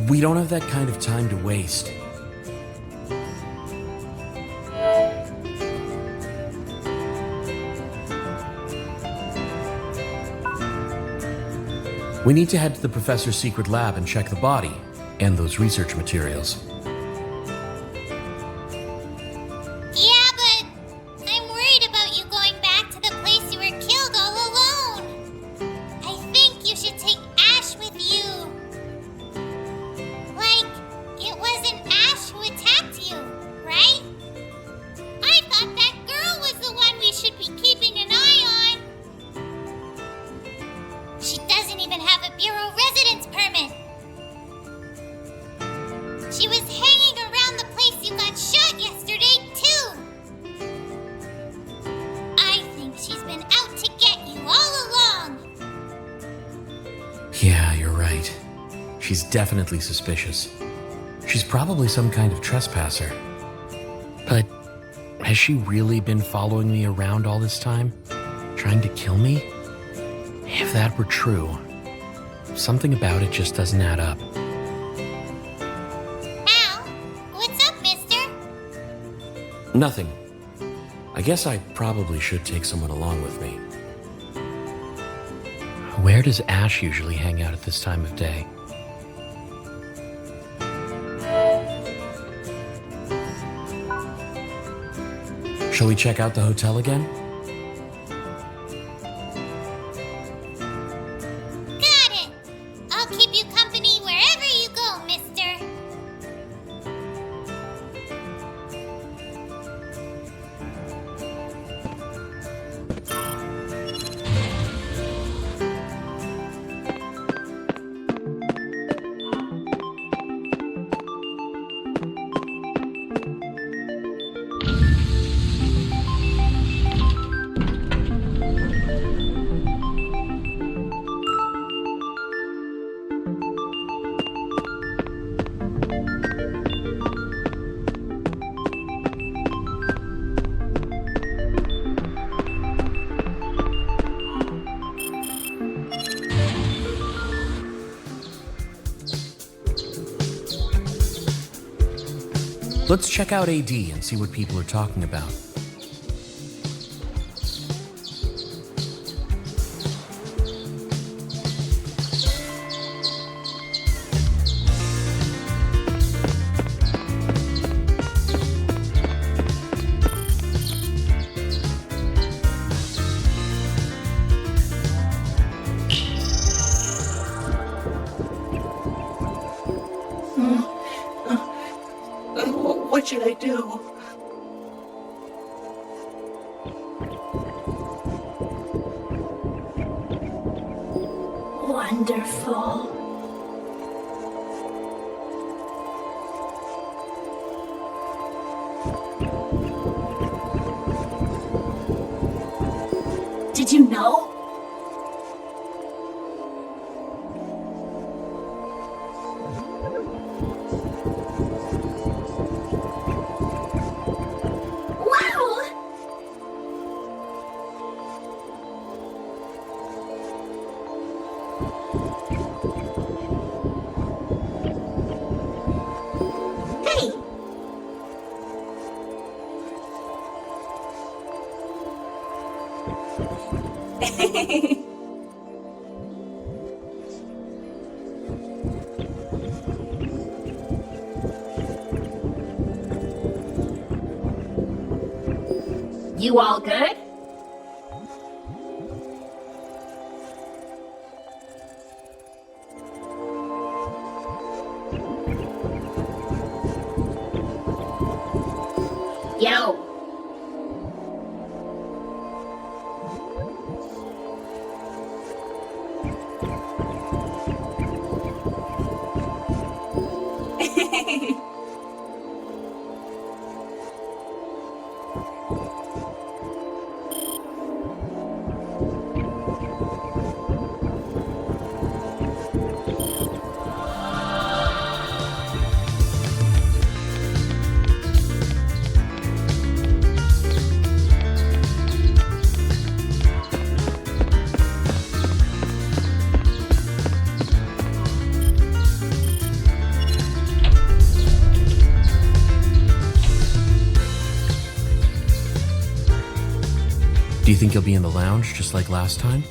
We don't have that kind of time to waste. We need to head to the professor's secret lab and check the body and those research materials. Yeah, but I'm worried about you going back to the place you were killed all alone. I think you should take Ash with you. Like, it wasn't Ash who attacked you, right? I thought that girl was the one we should be keeping an eye on. She doesn't even have a bureau residence permit. She was hanging around the place you got shot yesterday, too. I think she's been out to get you all along. Yeah, you're right. She's definitely suspicious. She's probably some kind of trespasser. But has she really been following me around all this time? Trying to kill me? If that were true, something about it just doesn't add up. Al, what's up, mister? Nothing. I guess I probably should take someone along with me. Where does Ash usually hang out at this time of day? Shall we check out the hotel again? Got it. I'll keep you company wherever you go, mister. Let's check out AD and see what people are talking about. What should I do? Wonderful. Did you know? You all good? Yo. Do you think you'll be in the lounge just like last time?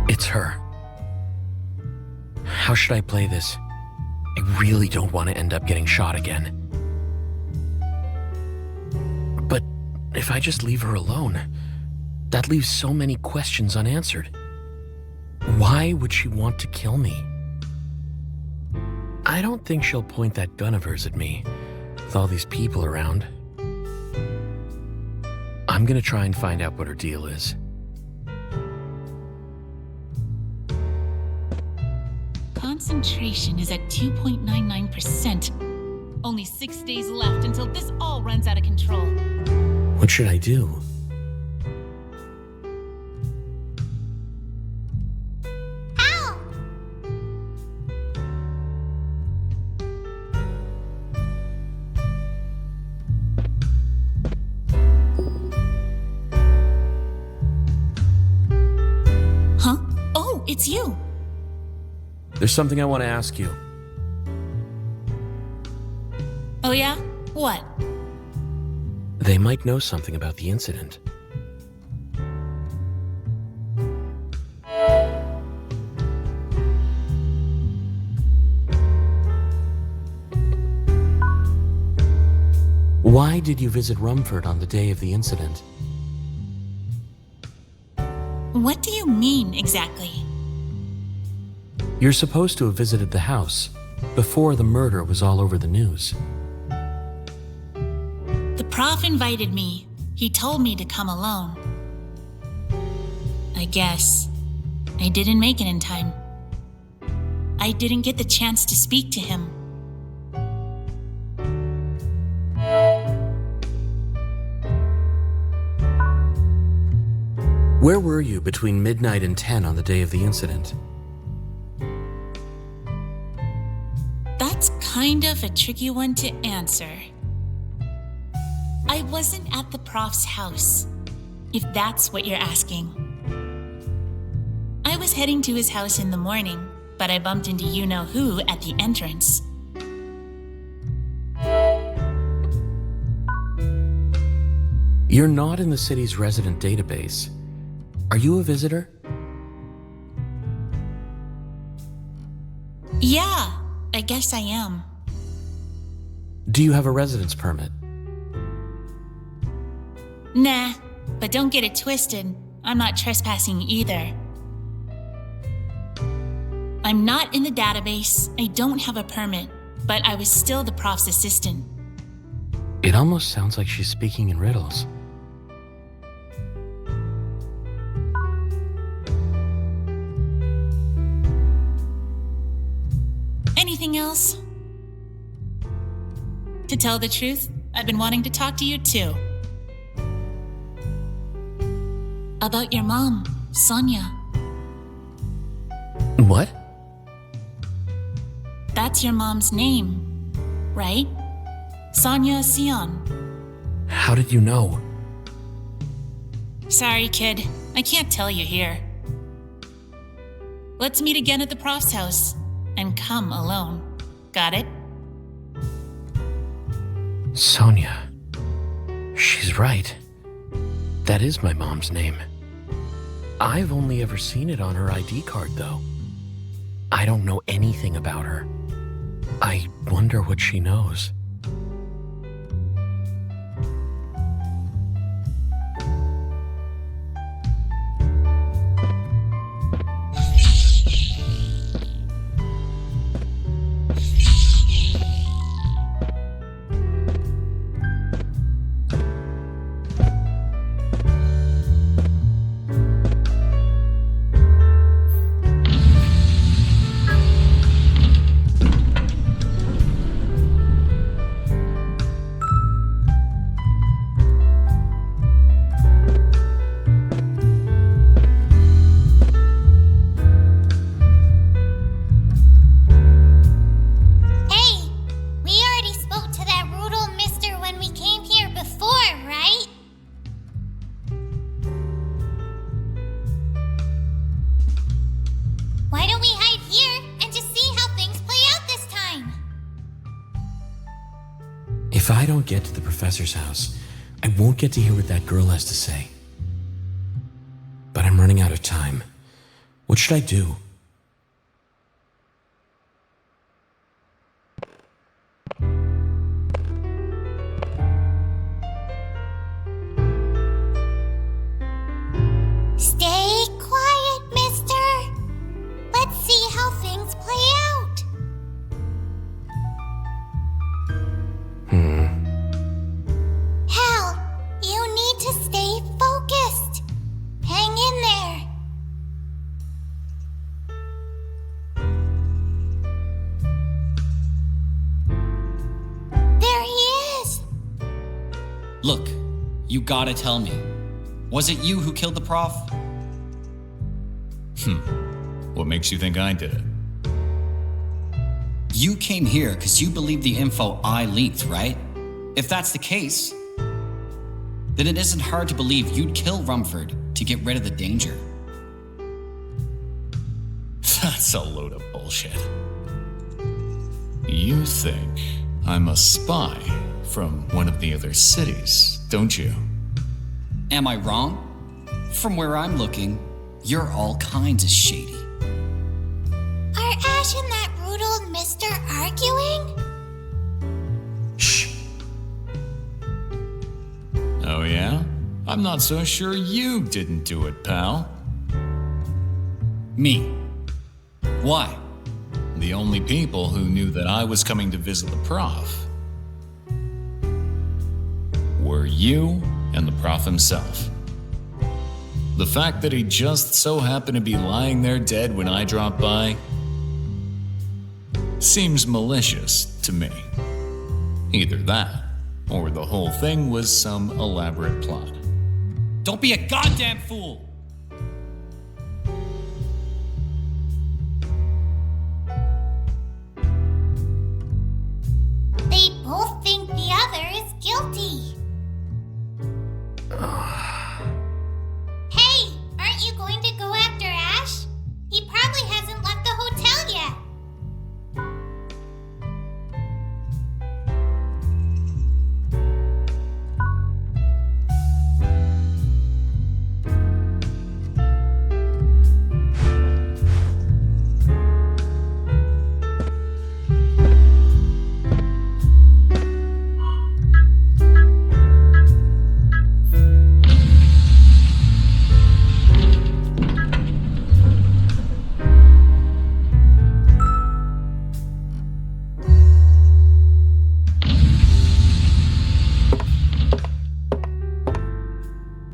It's her. How should I play this? I really don't want to end up getting shot again. But if I just leave her alone, that leaves so many questions unanswered. Why would she want to kill me? I don't think she'll point that gun of hers at me, with all these people around. I'm gonna try and find out what her deal is. Concentration is at 2.99%. Only 6 days left until this all runs out of control. What should I do? Ow! Huh? Oh, it's you! There's something I want to ask you. Oh yeah? What? They might know something about the incident. Why did you visit Rumford on the day of the incident? What do you mean, exactly? You're supposed to have visited the house before the murder was all over the news. The prof invited me. He told me to come alone. I guess I didn't make it in time. I didn't get the chance to speak to him. Where were you between midnight and 10 on the day of the incident? That's kind of a tricky one to answer. I wasn't at the prof's house, if that's what you're asking. I was heading to his house in the morning, but I bumped into you-know-who at the entrance. You're not in the city's resident database. Are you a visitor? Yeah, I guess I am. Do you have a residence permit? Nah, but don't get it twisted. I'm not trespassing either. I'm not in the database, I don't have a permit, but I was still the prof's assistant. It almost sounds like she's speaking in riddles. Anything else? To tell the truth, I've been wanting to talk to you too. About your mom, Sonia. What? That's your mom's name, right? Sonia Sion. How did you know? Sorry, kid. I can't tell you here. Let's meet again at the prof's house. And come alone. Got it? Sonia. She's right. That is my mom's name. I've only ever seen it on her ID card, though. I don't know anything about her. I wonder what she knows. If I don't get to the professor's house, I won't get to hear what that girl has to say. But I'm running out of time. What should I do? Stay quiet, mister. Let's see how things play out. Hal, you need to stay focused. Hang in there. There he is. Look, you gotta tell me. Was it you who killed the prof? What makes you think I did it? You came here because you believe the info I leaked, right? If that's the case, then it isn't hard to believe you'd kill Rumford to get rid of the danger. That's a load of bullshit. You think I'm a spy from one of the other cities, don't you? Am I wrong? From where I'm looking, you're all kinds of shady. Are Ash and that rude old mister arguing? Shh. Oh yeah? I'm not so sure you didn't do it, pal. Me. Why? The only people who knew that I was coming to visit the prof were you and the prof himself. The fact that he just so happened to be lying there dead when I dropped by seems malicious to me. Either that, or the whole thing was some elaborate plot. Don't be a goddamn fool! They both think the other is guilty. Hey, aren't you going to go after Ash? He probably hasn't left the hotel yet.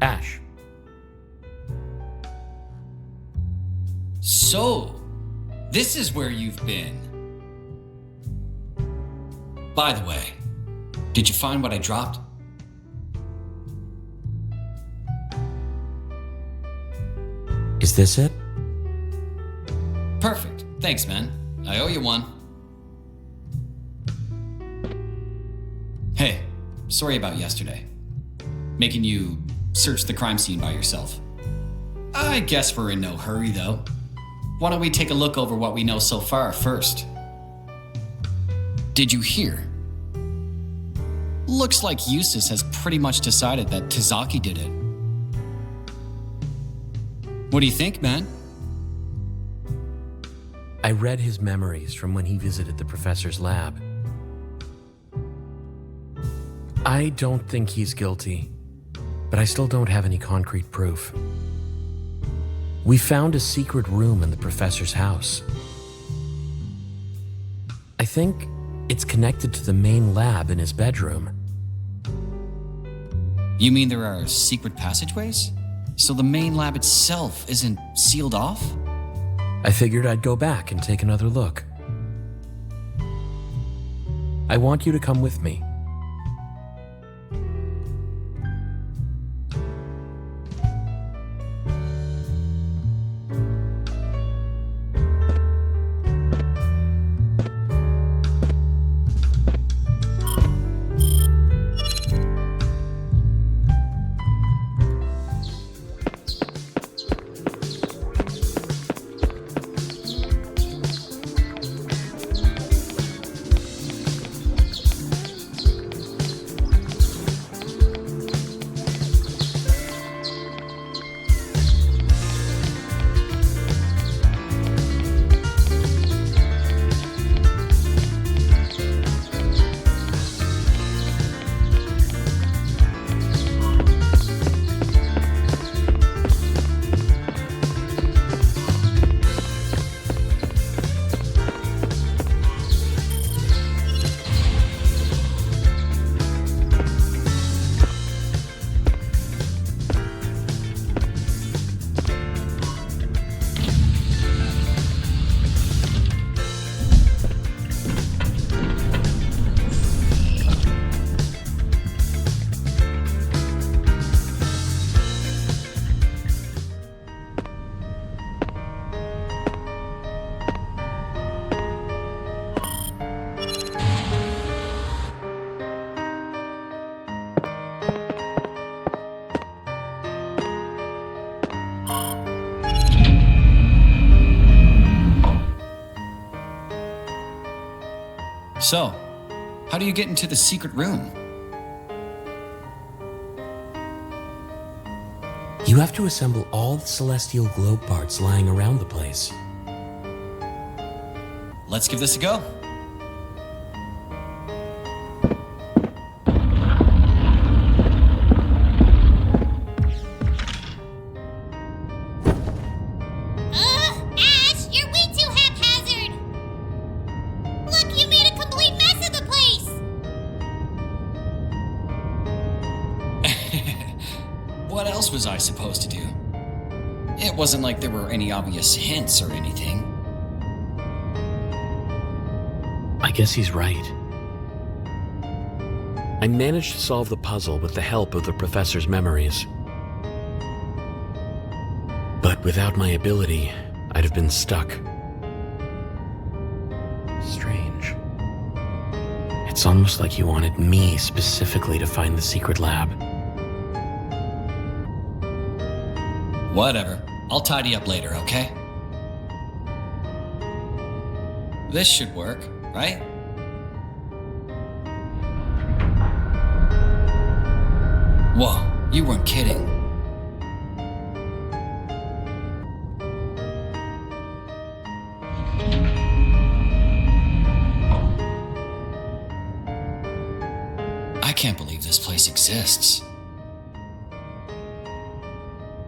Ash. So, this is where you've been. By the way, did you find what I dropped? Is this it? Perfect. Thanks, man. I owe you one. Hey, sorry about yesterday. Making you search the crime scene by yourself. I guess we're in no hurry, though. Why don't we take a look over what we know so far first? Did you hear? Looks like Eustace has pretty much decided that Tazaki did it. What do you think, man? I read his memories from when he visited the professor's lab. I don't think he's guilty, but I still don't have any concrete proof. We found a secret room in the professor's house. I think it's connected to the main lab in his bedroom. You mean there are secret passageways? So the main lab itself isn't sealed off? I figured I'd go back and take another look. I want you to come with me. So, how do you get into the secret room? You have to assemble all the celestial globe parts lying around the place. Let's give this a go. Ash, you're way too haphazard! Look, you made a complete mess of the place! What else was I supposed to do? It wasn't like there were any obvious hints or anything. I guess he's right. I managed to solve the puzzle with the help of the professor's memories. But without my ability, I'd have been stuck. Strange. It's almost like he wanted me specifically to find the secret lab. Whatever. I'll tidy up later, okay? This should work, right? Whoa, you weren't kidding. I can't believe this place exists.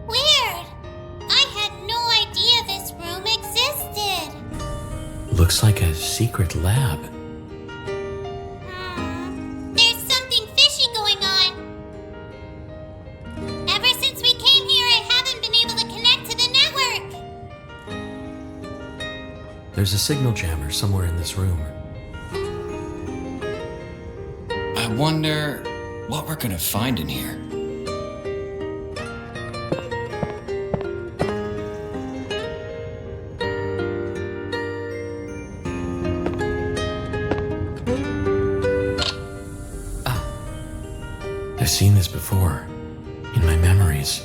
Weird. I had no idea this room existed. Looks like a secret lab. There's something fishy going on. Ever since we came here, I haven't been able to connect to the network. There's a signal jammer somewhere in this room. I wonder what we're gonna find in here. I've seen this before, in my memories.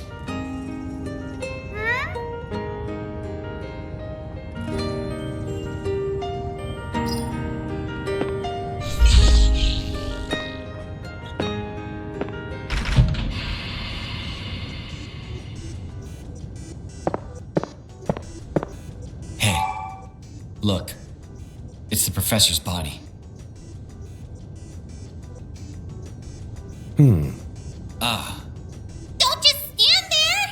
Hey, look. It's the professor's body. Don't just stand there!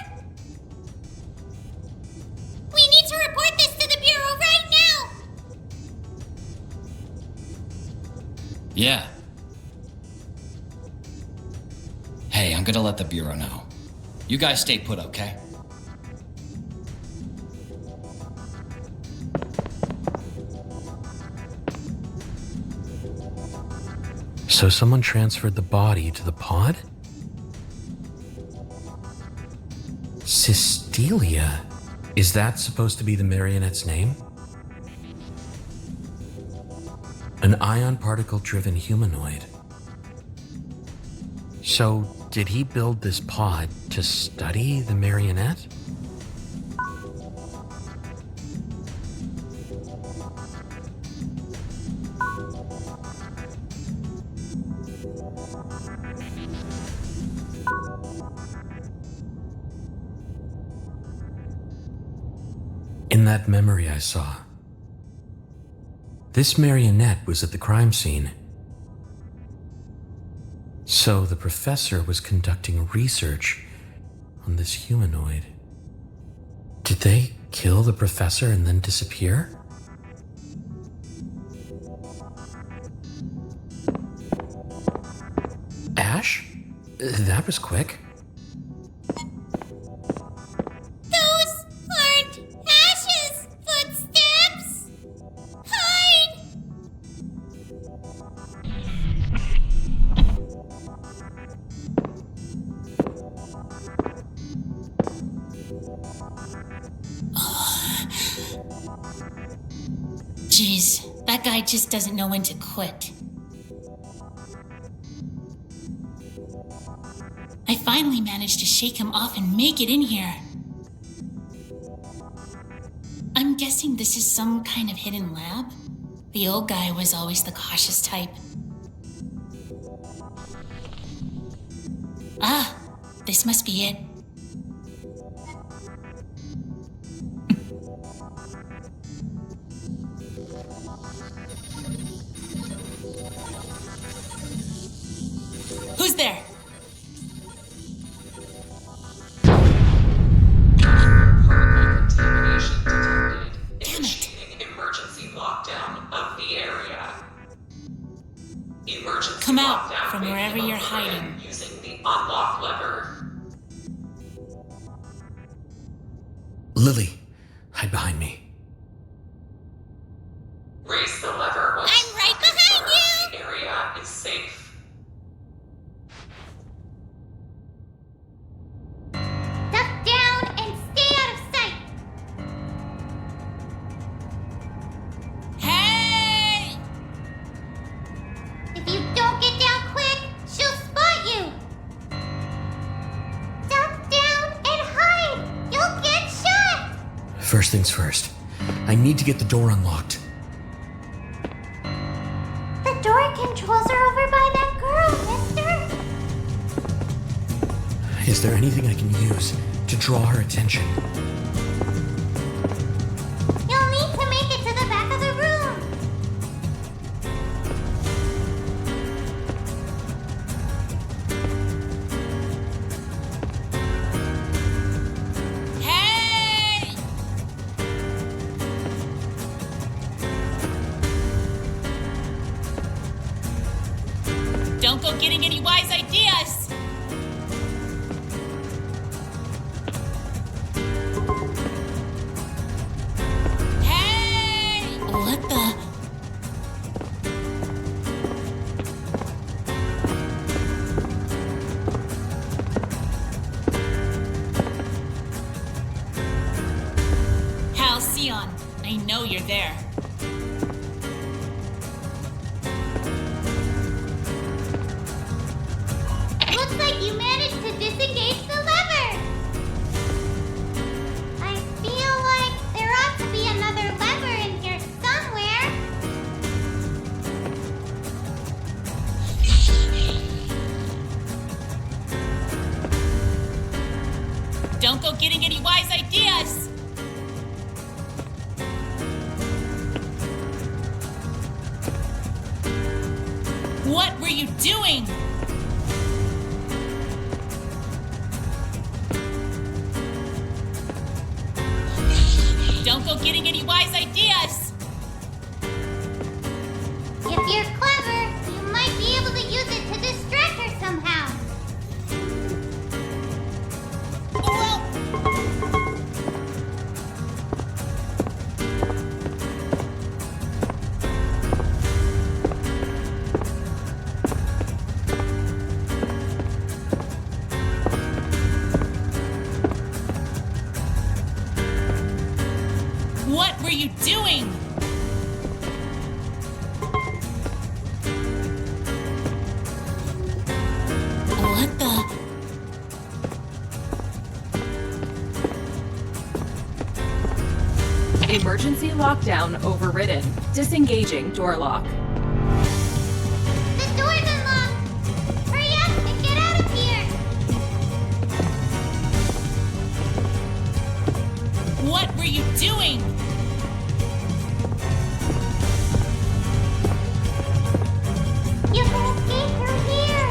We need to report this to the Bureau right now! Yeah. Hey, I'm gonna let the Bureau know. You guys stay put, okay? So someone transferred the body to the pod? Cystelia? Is that supposed to be the marionette's name? An ion particle-driven humanoid. So, did he build this pod to study the marionette? In that memory I saw, this marionette was at the crime scene. So the professor was conducting research on this humanoid. Did they kill the professor and then disappear? Ash? That was quick. Those aren't Ash's footsteps! Hide! Jeez, that guy just doesn't know when to quit. I finally managed to shake him off and make it in here. I'm guessing this is some kind of hidden lab? The old guy was always the cautious type. Ah, this must be it. Who's there? Contamination detected. Damn it. Initiating emergency lockdown of the area. Emergency Come out lockdown from may be wherever you're overridden hiding. using the unlock lever. Lily, hide behind me. Raise the lever once I'm right behind you! the area is safe. Duck down and stay out of sight! Hey! If you don't get down quick, she'll spot you! Duck down and hide! You'll get shot! First things first. I need to get the door unlocked. The door controls are over by that girl, mister! Is there anything I can use to draw her attention? You'll need to make it to the back of the room! Hey! Don't go getting any wise ideas! Hey! What the? Halcyon, I know you're there. Looks like you managed to disengage the lever! I feel like there ought to be another lever in here somewhere. Don't go getting any wise ideas! What were you doing? Don't go getting any wise ideas! If you're clever, you might be able to use it to distract her somehow. Well, what were you doing? What the? Emergency lockdown overridden. Disengaging door lock. The door's unlocked! Hurry up and get out of here! What were you doing? You can escape through here!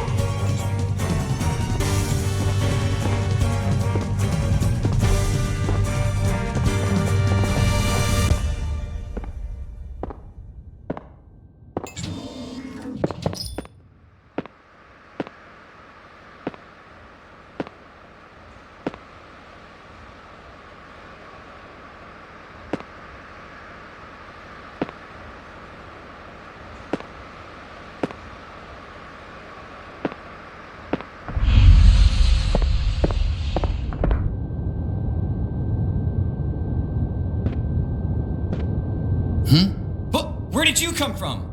But where did you come from?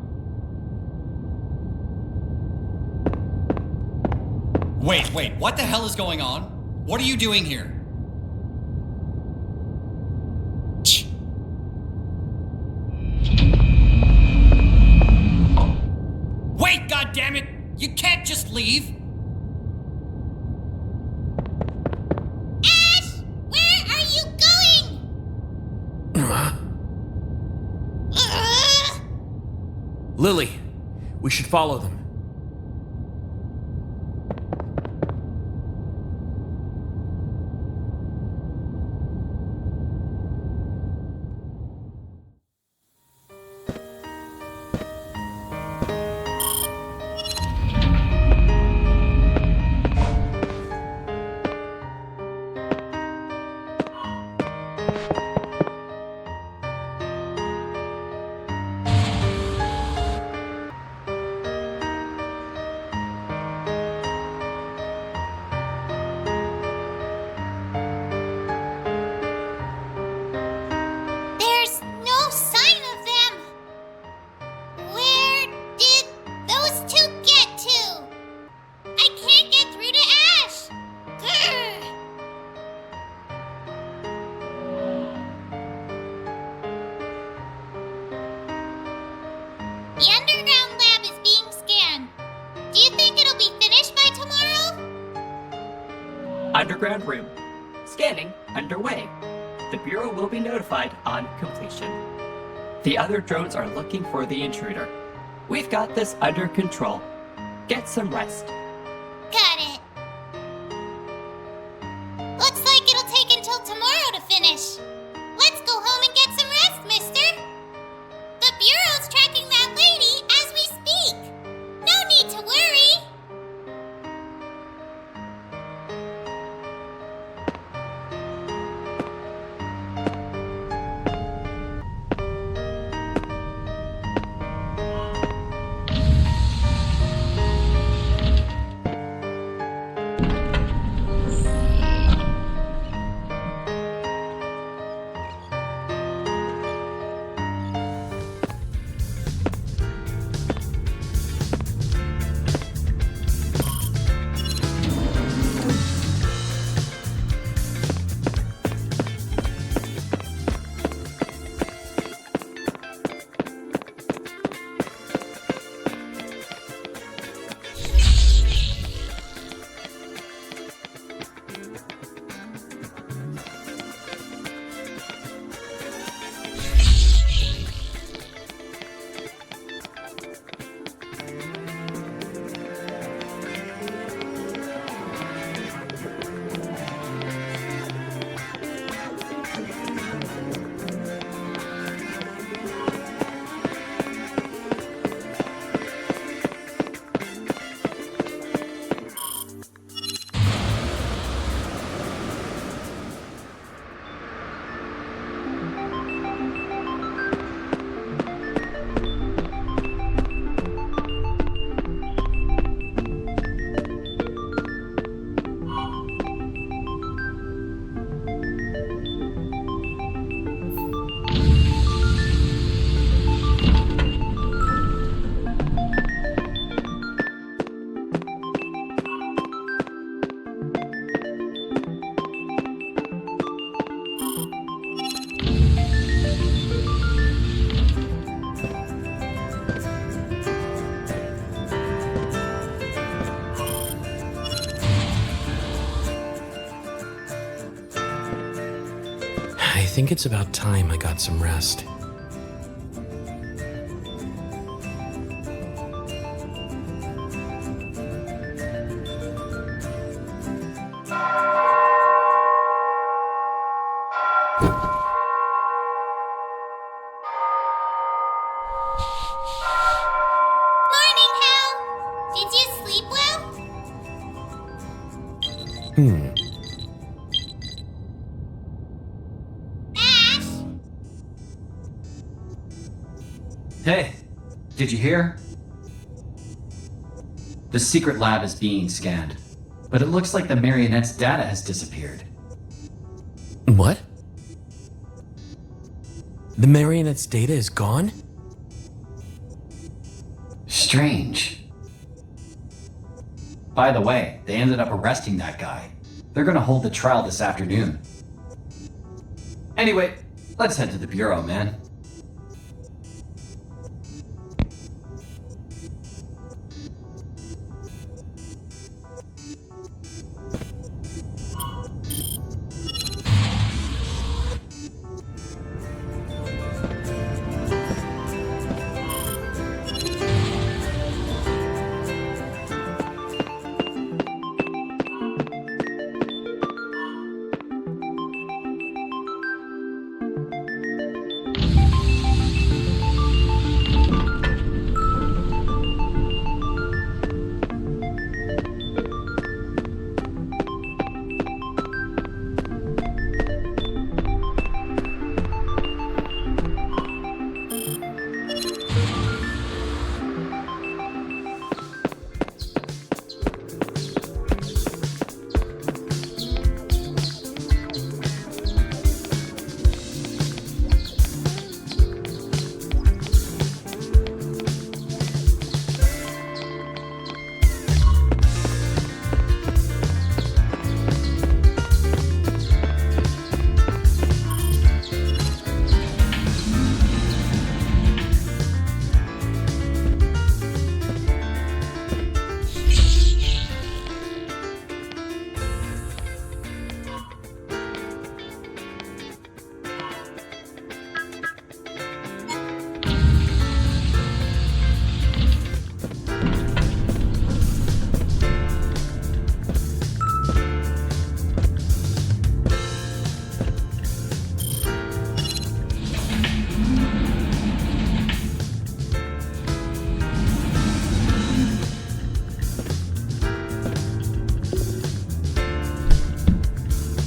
Wait, what the hell is going on? What are you doing here? goddammit! You can't just leave! Ash! Where are you going? Lily, we should follow them. There's no sign of them. Where did those two get to? I can't get through to Ash. Grr. The underground lab is being scanned. Do you think it'll be finished by tomorrow? Underground room. Scanning underway. The Bureau will be notified on completion. The other drones are looking for the intruder. We've got this under control. Get some rest. Got it. Looks like it'll take until tomorrow to finish. Let's go home and get some rest, mister. The Bureau's tracking that lady as we speak. No need to worry. I think it's about time I got some rest. Morning, Hal. Did you sleep well? Ash? Hey, did you hear? The secret lab is being scanned, but it looks like the marionette's data has disappeared. What? The marionette's data is gone? Strange. By the way, they ended up arresting that guy. They're gonna hold the trial this afternoon. Anyway, let's head to the Bureau, man.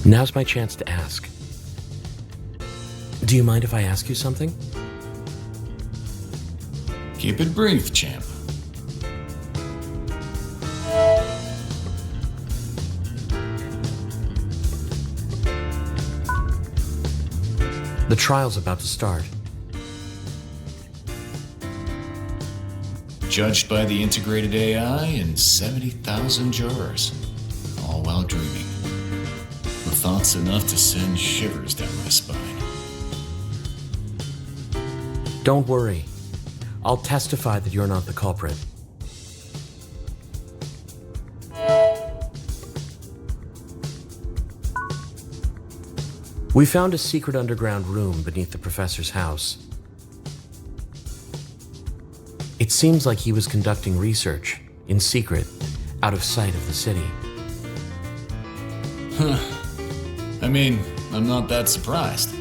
Now's my chance to ask. Do you mind if I ask you something? Keep it brief, champ. The trial's about to start. Judged by the integrated AI and 70,000 jurors, all while dreaming. The thought's enough to send shivers down my spine. Don't worry. I'll testify that you're not the culprit. We found a secret underground room beneath the professor's house. It seems like he was conducting research, in secret, out of sight of the city. I mean, I'm not that surprised.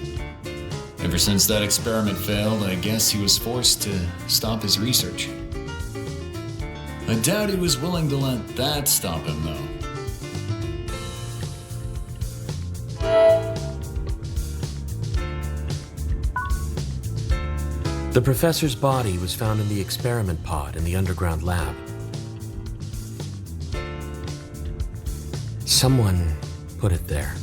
Ever since that experiment failed, I guess he was forced to stop his research. I doubt he was willing to let that stop him, though. The professor's body was found in the experiment pod in the underground lab. Someone put it there.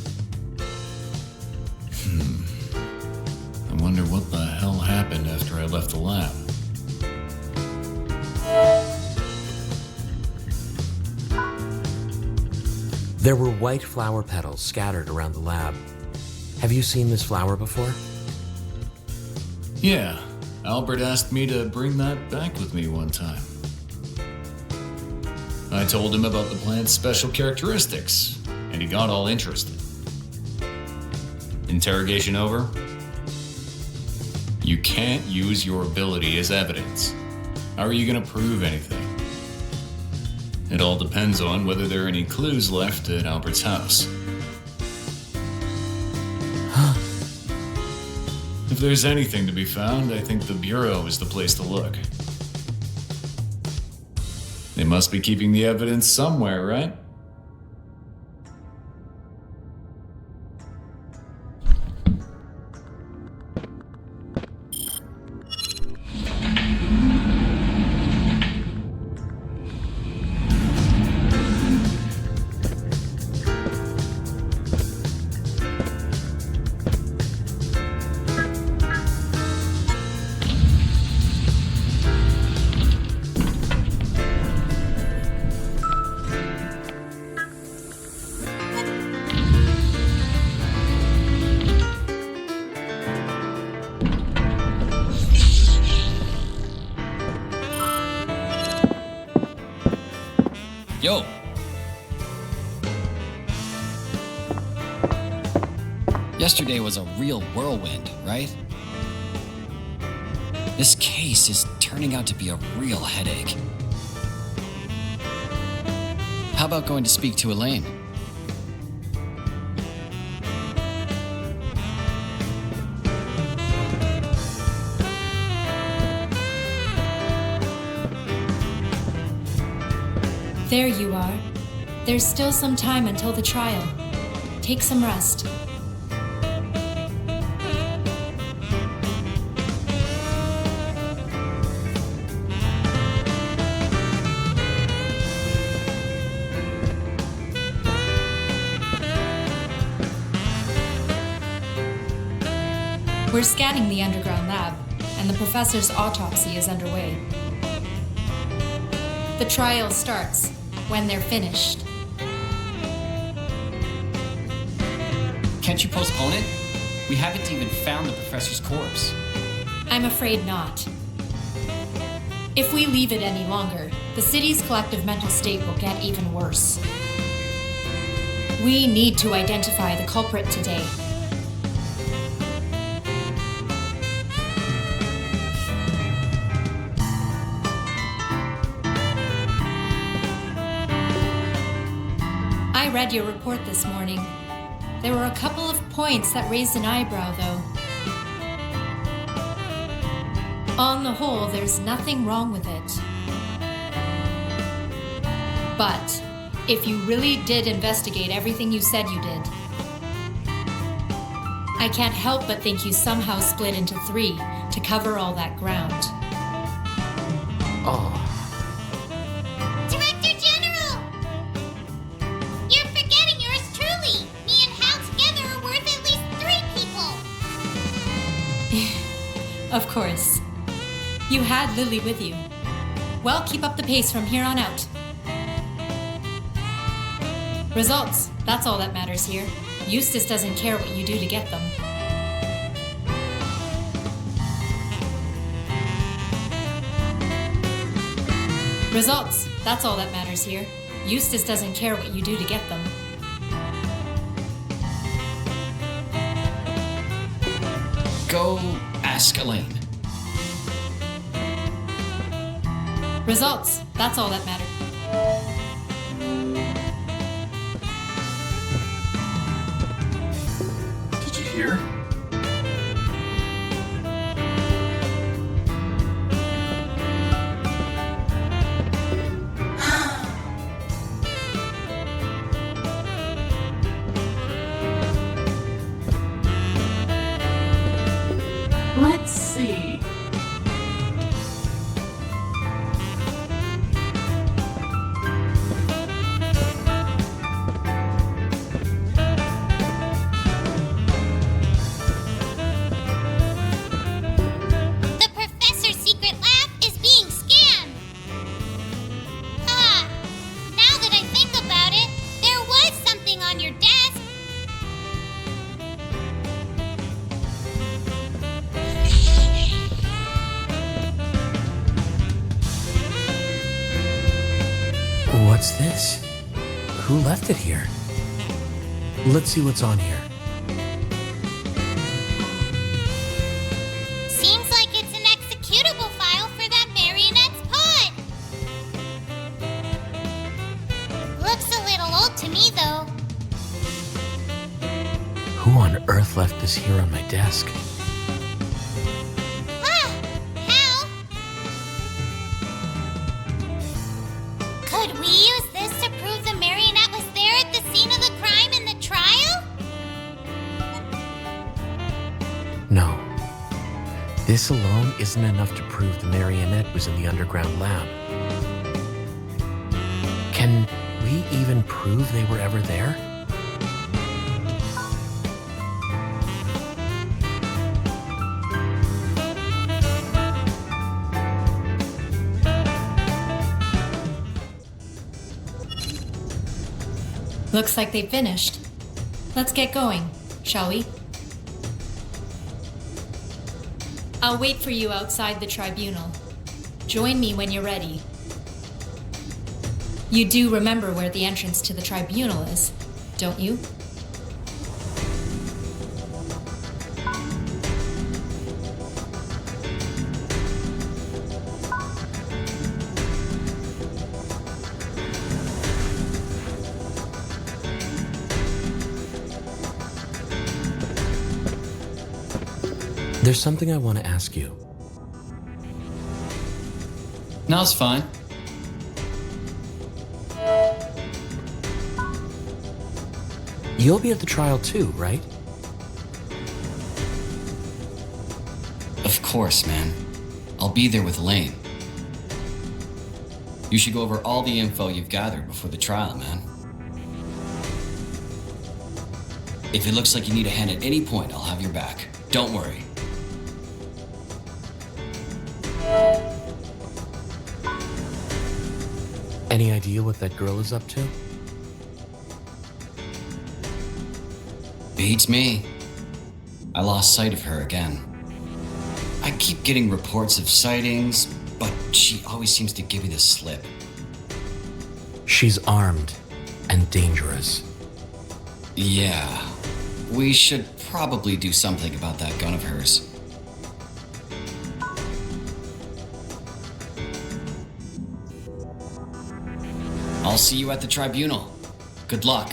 I wonder what the hell happened after I left the lab. There were white flower petals scattered around the lab. Have you seen this flower before? Yeah, Albert asked me to bring that back with me one time. I told him about the plant's special characteristics, and he got all interested. Interrogation over? You can't use your ability as evidence. How are you going to prove anything? It all depends on whether there are any clues left at Albert's house. If there's anything to be found, I think the Bureau is the place to look. They must be keeping the evidence somewhere, right? Yo! Yesterday was a real whirlwind, right? This case is turning out to be a real headache. How about going to speak to Elaine? There you are. There's still some time until the trial. Take some rest. We're scanning the underground lab, and the professor's autopsy is underway. The trial starts when they're finished. Can't you postpone it? We haven't even found the professor's corpse. I'm afraid not. If we leave it any longer, the city's collective mental state will get even worse. We need to identify the culprit today. I read your report this morning. There were a couple of points that raised an eyebrow, though. On the whole, there's nothing wrong with it. But if you really did investigate everything you said you did, I can't help but think you somehow split into 3 to cover all that ground. Oh, Director General! You're forgetting yours truly. Me and Hal together are worth at least 3 people. Of course. You had Lily with you. Well, keep up the pace from here on out. Results, that's all that matters here. Eustace doesn't care what you do to get them. Results, that's all that matters here. Eustace doesn't care what you do to get them. Go ask Elaine. Results, that's all that matters. Did you hear? Let's see. The professor's secret lab is being scanned. Now that I think about it, there was something on your desk. what's this? Who left it here? Let's see what's on here. Seems like it's an executable file for that marionette's pod. Looks a little old to me, though. Who on earth left this here on my desk? Hal? Could we use this to prove the marionette was there at the scene of the crime in the trial? No. This alone isn't enough to prove the marionette was in the underground lab. Can we even prove they were ever there? Looks like they've finished. Let's get going, shall we? I'll wait for you outside the tribunal. Join me when you're ready. You do remember where the entrance to the tribunal is, don't you? There's something I want to ask you. No, it's fine. You'll be at the trial too, right? Of course, man. I'll be there with Elaine. You should go over all the info you've gathered before the trial, man. If it looks like you need a hand at any point, I'll have your back. Don't worry. Any idea what that girl is up to? Beats me. I lost sight of her again. I keep getting reports of sightings, but she always seems to give me the slip. She's armed and dangerous. Yeah. We should probably do something about that gun of hers. I'll see you at the tribunal. Good luck.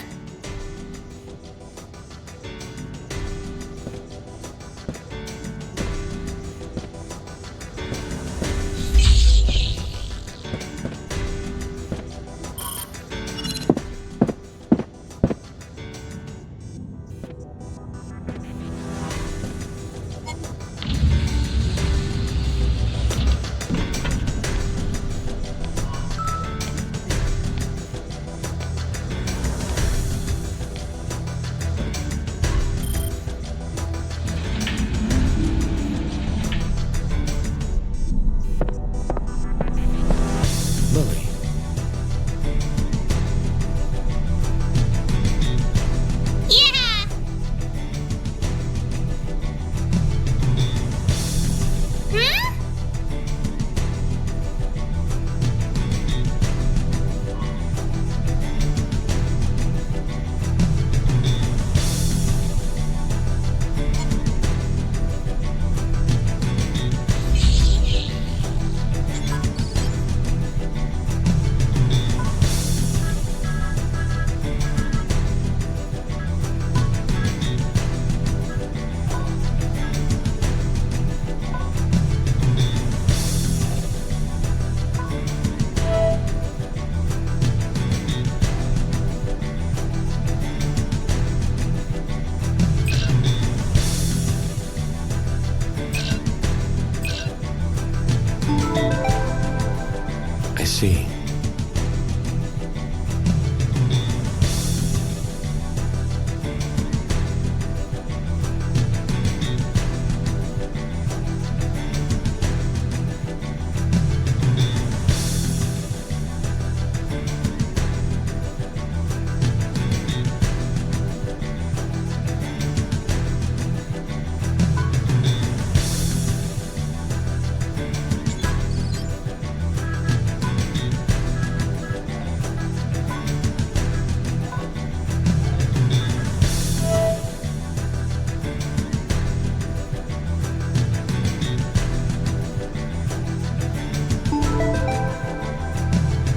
see.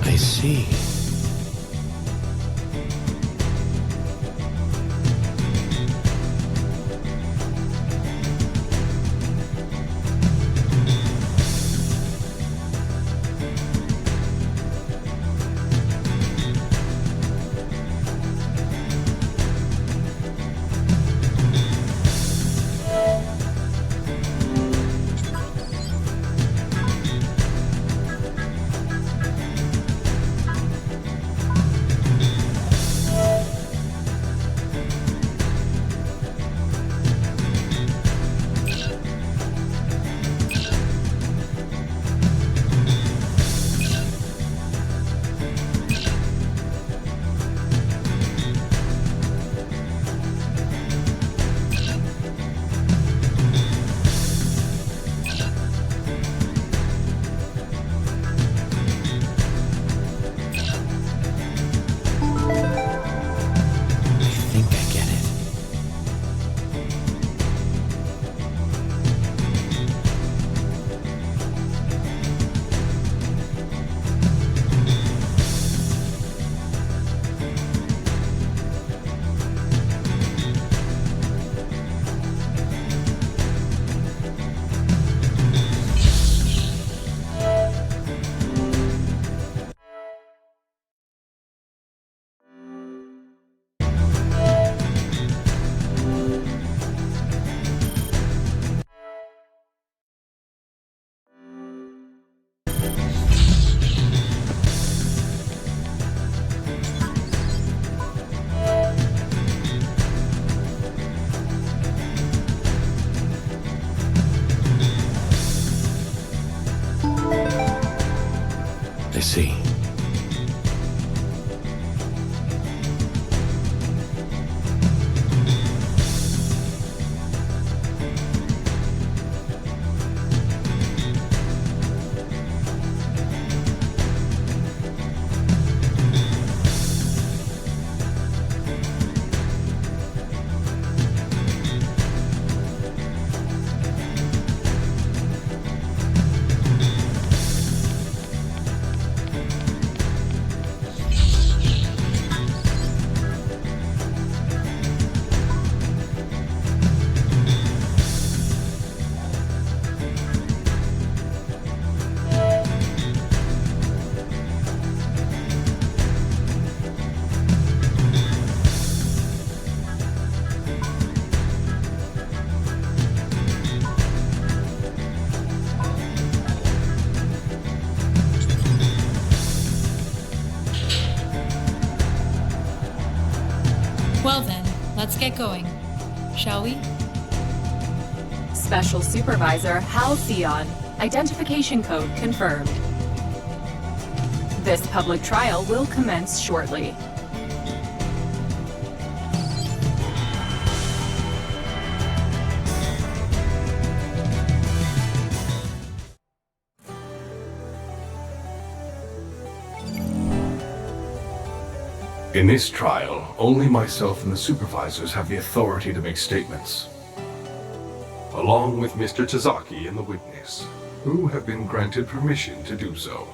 I see. I see. Well then, let's get going. Shall we? Special Supervisor Halcyon. Identification code confirmed. This public trial will commence shortly. In this trial, only myself and the supervisors have the authority to make statements, along with Mr. Tazaki and the witness, who have been granted permission to do so.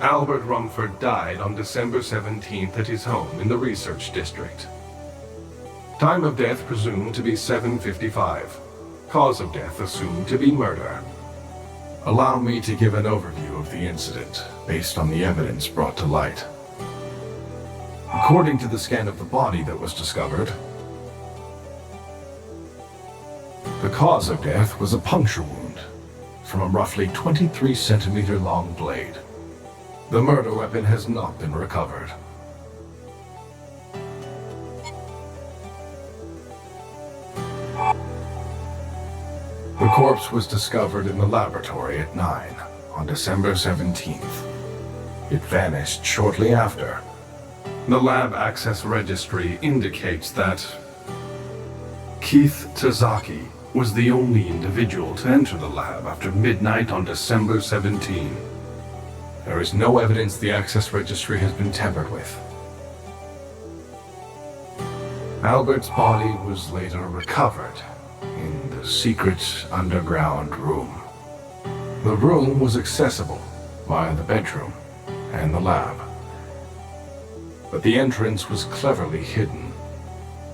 Albert Rumford died on December 17th at his home in the Research District. Time of death presumed to be 7:55. Cause of death assumed to be murder. Allow me to give an overview of the incident, based on the evidence brought to light. According to the scan of the body that was discovered, the cause of death was a puncture wound from a roughly 23 centimeter long blade. The murder weapon has not been recovered. The corpse was discovered in the laboratory at 9 on December 17th. It vanished shortly after. The lab access registry indicates that Keith Tazaki was the only individual to enter the lab after midnight on December 17. There is no evidence the access registry has been tampered with. Albert's body was later recovered in the secret underground room. The room was accessible via the bedroom and the lab, but the entrance was cleverly hidden.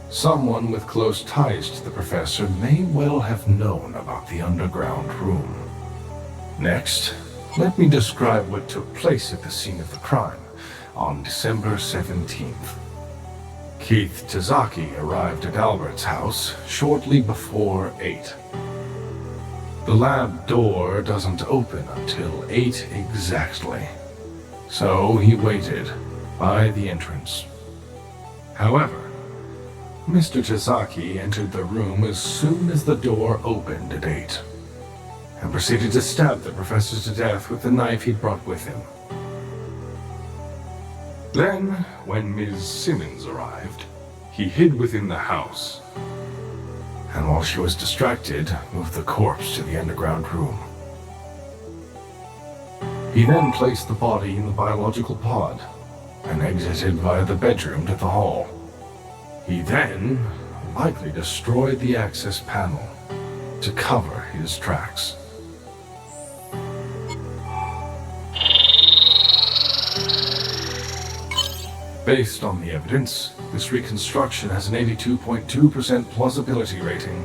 Someone with close ties to the professor may well have known about the underground room. Next, let me describe what took place at the scene of the crime on December 17th. Keith Tazaki arrived at Albert's house shortly before 8. The lab door doesn't open until 8 exactly, so he waited by the entrance. However, Mr. Tazaki entered the room as soon as the door opened at 8, and proceeded to stab the professor to death with the knife he'd brought with him. Then, when Ms. Simmons arrived, he hid within the house, and while she was distracted, moved the corpse to the underground room. He then placed the body in the biological pod, and exited via the bedroom to the hall. He then likely destroyed the access panel to cover his tracks. Based on the evidence, this reconstruction has an 82.2% plausibility rating.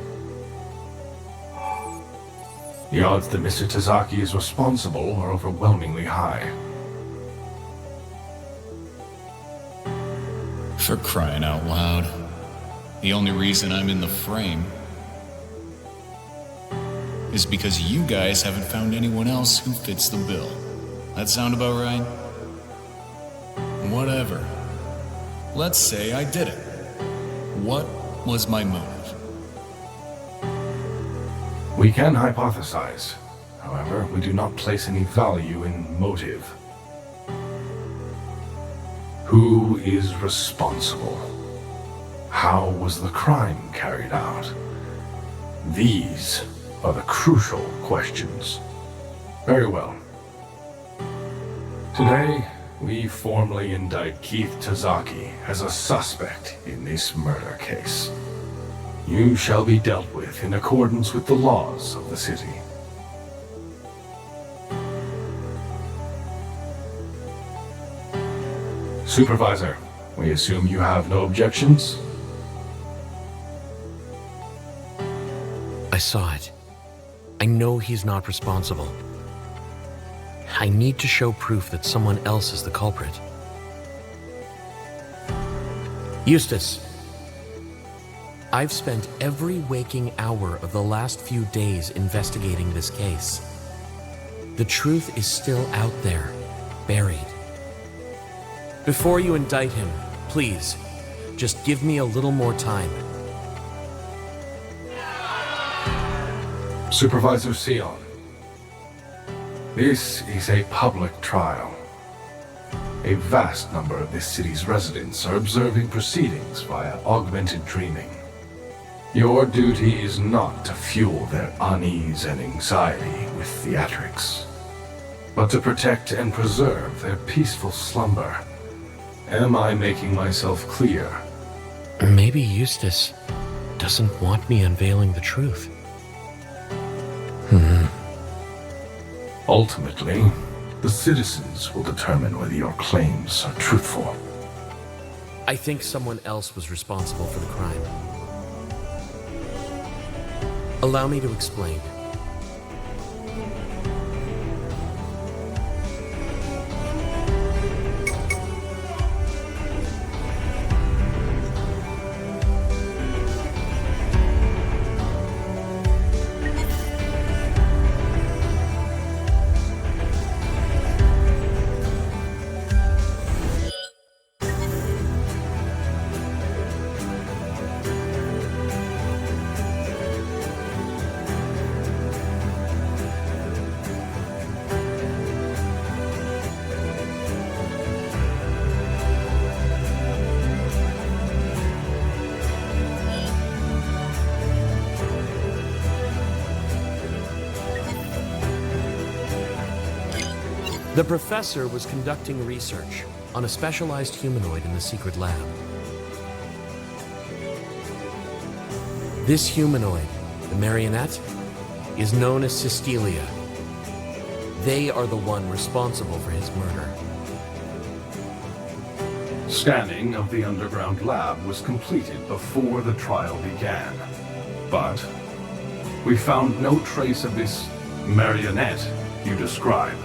The odds that Mr. Tazaki is responsible are overwhelmingly high. For crying out loud. The only reason I'm in the frame is because you guys haven't found anyone else who fits the bill. That sound about right? Whatever. Let's say I did it. What was my motive? We can hypothesize. However, we do not place any value in motive. Who is responsible? How was the crime carried out? These are the crucial questions. Very well. Today, we formally indict Keith Tazaki as a suspect in this murder case. You shall be dealt with in accordance with the laws of the city. Supervisor, we assume you have no objections? I saw it. I know he's not responsible. I need to show proof that someone else is the culprit. Eustace, I've spent every waking hour of the last few days investigating this case. The truth is still out there, buried. Before you indict him, please, just give me a little more time. Supervisor Sion, this is a public trial. A vast number of this city's residents are observing proceedings via augmented dreaming. Your duty is not to fuel their unease and anxiety with theatrics, but to protect and preserve their peaceful slumber. Am I making myself clear? Maybe Eustace doesn't want me unveiling the truth. Ultimately, the citizens will determine whether your claims are truthful. I think someone else was responsible for the crime. Allow me to explain. The professor was conducting research on a specialized humanoid in the secret lab. This humanoid, the marionette, is known as Cystelia. They are the one responsible for his murder. Scanning of the underground lab was completed before the trial began, but we found no trace of this marionette you describe.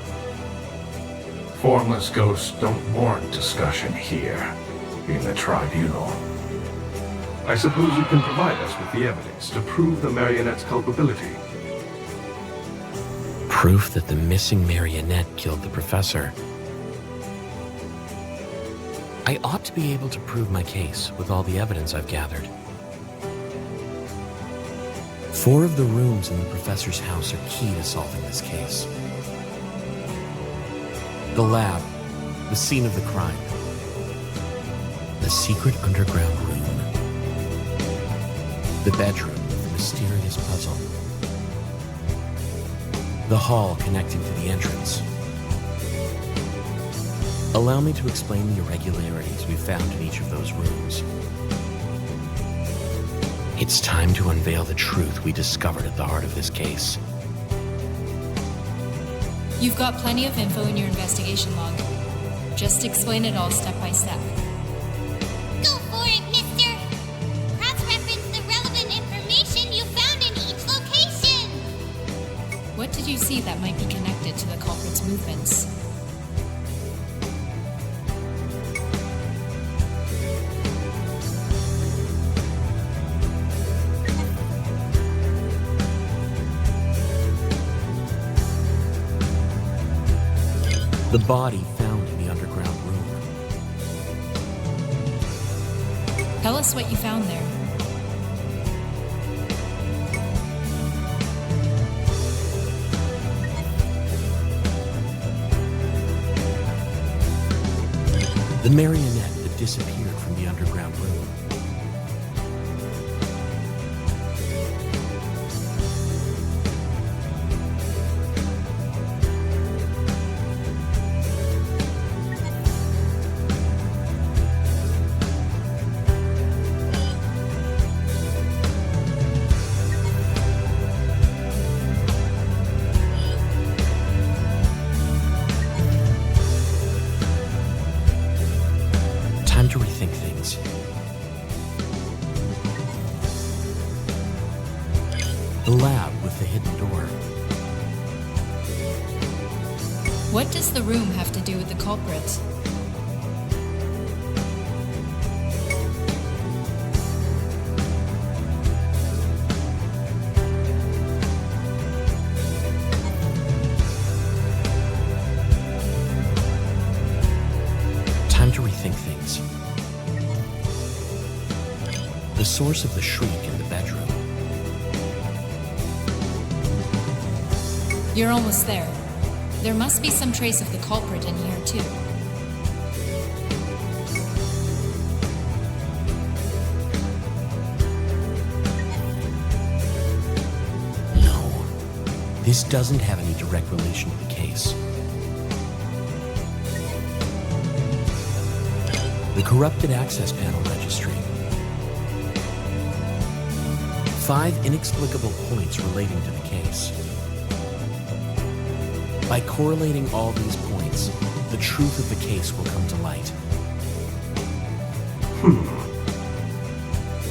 Formless ghosts don't warrant discussion here, in the tribunal. I suppose you can provide us with the evidence to prove the marionette's culpability. Proof that the missing marionette killed the professor. I ought to be able to prove my case with all the evidence I've gathered. 4 of the rooms in the professor's house are key to solving this case. The lab, the scene of the crime. The secret underground room. The bedroom with the mysterious puzzle. The hall connecting to the entrance. Allow me to explain the irregularities we found in each of those rooms. It's time to unveil the truth we discovered at the heart of this case. You've got plenty of info in your investigation log. Just explain it all step by step. Go for it, mister! Cross-reference the relevant information you found in each location! What did you see that might be connected to the culprit's movements? The body found in the underground room. Tell us what you found there. The marionette that disappeared from the underground room. Time to rethink things. The lab with the hidden door. What does the room have to do with the culprit? Time to rethink things. The source of the shriek in the bedroom. You're almost there. There must be some trace of the culprit in here, too. No. This doesn't have any direct relation to the case. The corrupted access panel registry. 5 inexplicable points relating to the case. By correlating all these points, the truth of the case will come to light.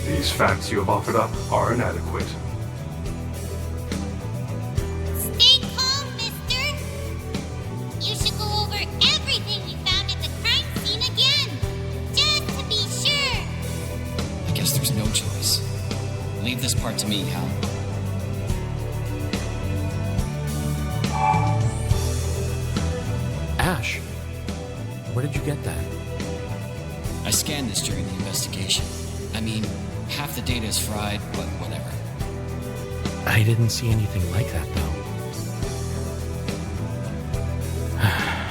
These facts you have offered up are inadequate. Stay calm, mister! You should go over everything you found at the crime scene again, just to be sure! I guess there's no choice. Leave this part to me, Hal. Ash, where did you get that? I scanned this during the investigation. I mean, half the data is fried, but whatever. I didn't see anything like that, though.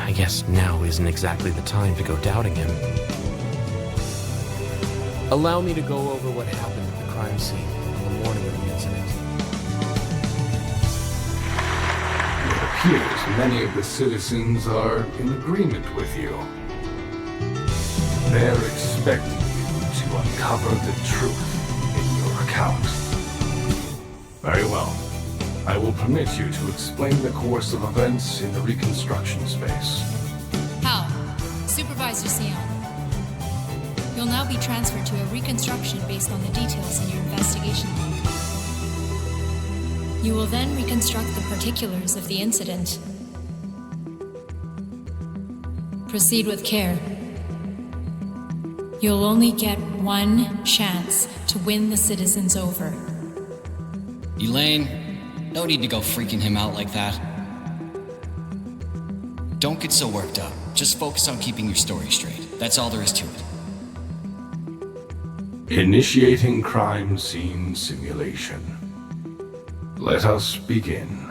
I guess now isn't exactly the time to go doubting him. Allow me to go over what happened at the crime scene on the morning of the incident. It appears many of the citizens are in agreement with you. They're expecting you to uncover the truth in your account. Very well. I will permit you to explain the course of events in the reconstruction space. How? Supervisor Sion. You'll now be transferred to a reconstruction based on the details in your investigation log. You will then reconstruct the particulars of the incident. Proceed with care. You'll only get one chance to win the citizens over. Elaine, no need to go freaking him out like that. Don't get so worked up. Just focus on keeping your story straight. That's all there is to it. Initiating crime scene simulation. Let us begin.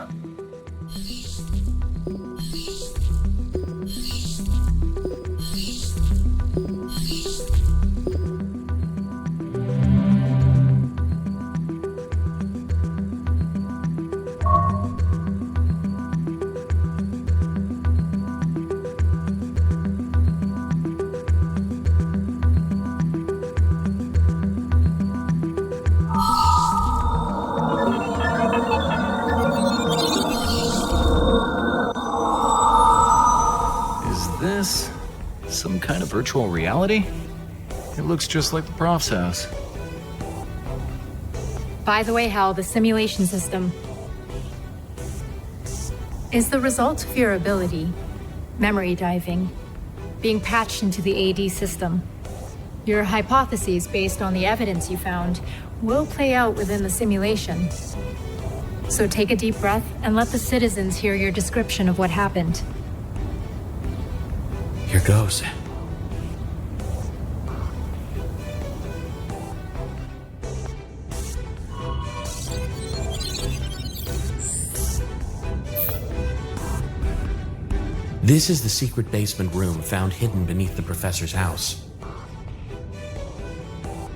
Some kind of virtual reality? It looks just like the prof's house. By the way, Hal, the simulation system is the result of your ability, memory diving, being patched into the AD system. Your hypotheses based on the evidence you found will play out within the simulation. So take a deep breath and let the citizens hear your description of what happened. Here goes. This is the secret basement room found hidden beneath the professor's house.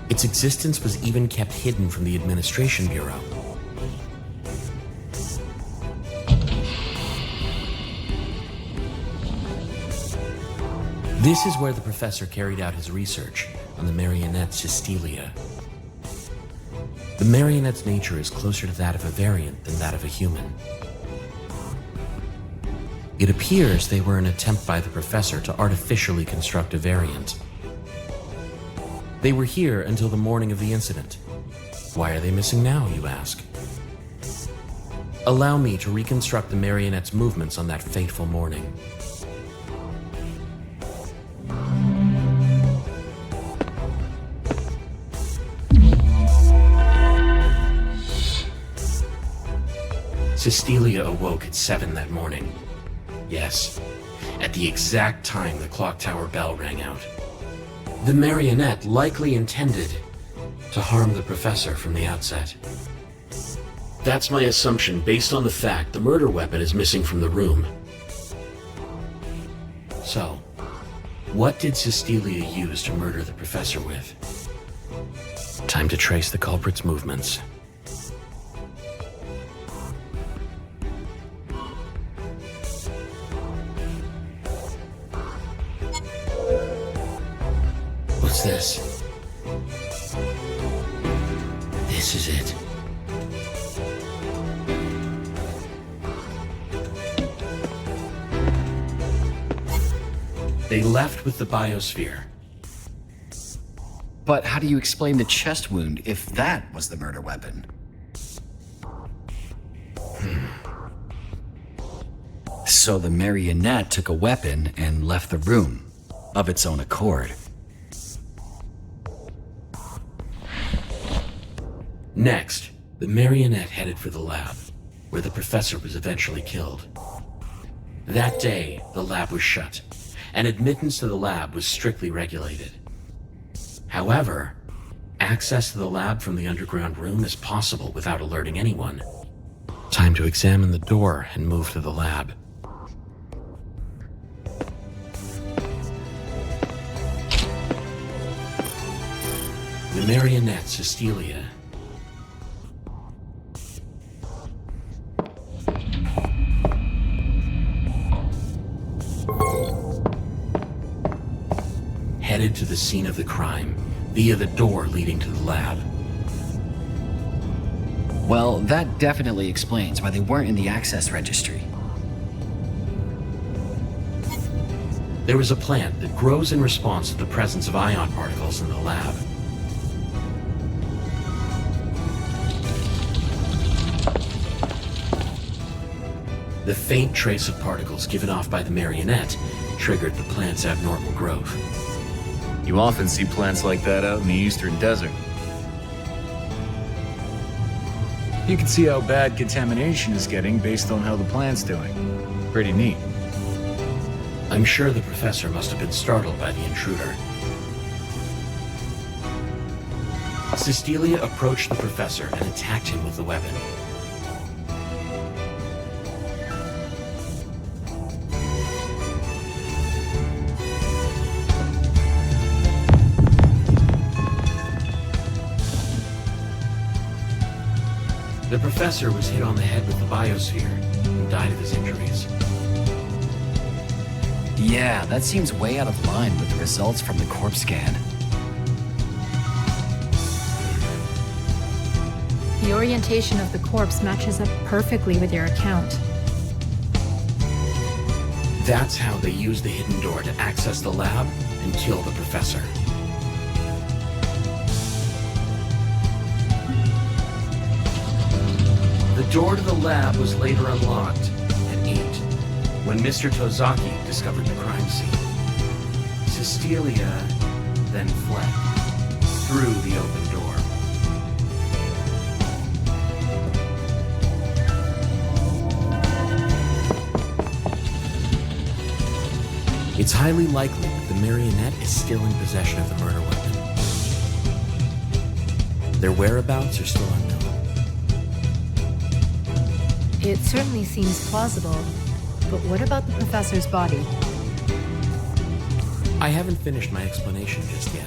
Its existence was even kept hidden from the Administration Bureau. This is where the professor carried out his research on the marionette Cystelia. The marionette's nature is closer to that of a variant than that of a human. It appears they were an attempt by the professor to artificially construct a variant. They were here until the morning of the incident. Why are they missing now, you ask? Allow me to reconstruct the marionette's movements on that fateful morning. Cystelia awoke at 7 that morning. Yes, at the exact time the clock tower bell rang out. The marionette likely intended to harm the professor from the outset. That's my assumption based on the fact the murder weapon is missing from the room. So, what did Cystelia use to murder the professor with? Time to trace the culprit's movements. What's this? This is it. They left with the biosphere. But how do you explain the chest wound if that was the murder weapon? So the marionette took a weapon and left the room of its own accord. Next, the marionette headed for the lab, where the professor was eventually killed. That day, the lab was shut, and admittance to the lab was strictly regulated. However, access to the lab from the underground room is possible without alerting anyone. Time to examine the door and move to the lab. The marionette Cystelia. transported to the scene of the crime via the door leading to the lab. Well, that definitely explains why they weren't in the access registry. There is a plant that grows in response to the presence of ion particles in the lab. The faint trace of particles given off by the marionette triggered the plant's abnormal growth. You often see plants like that out in the eastern desert. You can see how bad contamination is getting based on how the plant's doing. Pretty neat. I'm sure the professor must have been startled by the intruder. Cecilia approached the professor and attacked him with the weapon. The professor was hit on the head with the biosphere and died of his injuries. Yeah, that seems way out of line with the results from the corpse scan. The orientation of the corpse matches up perfectly with your account. That's how they used the hidden door to access the lab and kill the professor. The door to the lab was later unlocked at 8, when Mr. Tozaki discovered the crime scene. Cecilia then fled through the open door. It's highly likely that the marionette is still in possession of the murder weapon. Their whereabouts are still unknown. It certainly seems plausible, but what about the professor's body? I haven't finished my explanation just yet.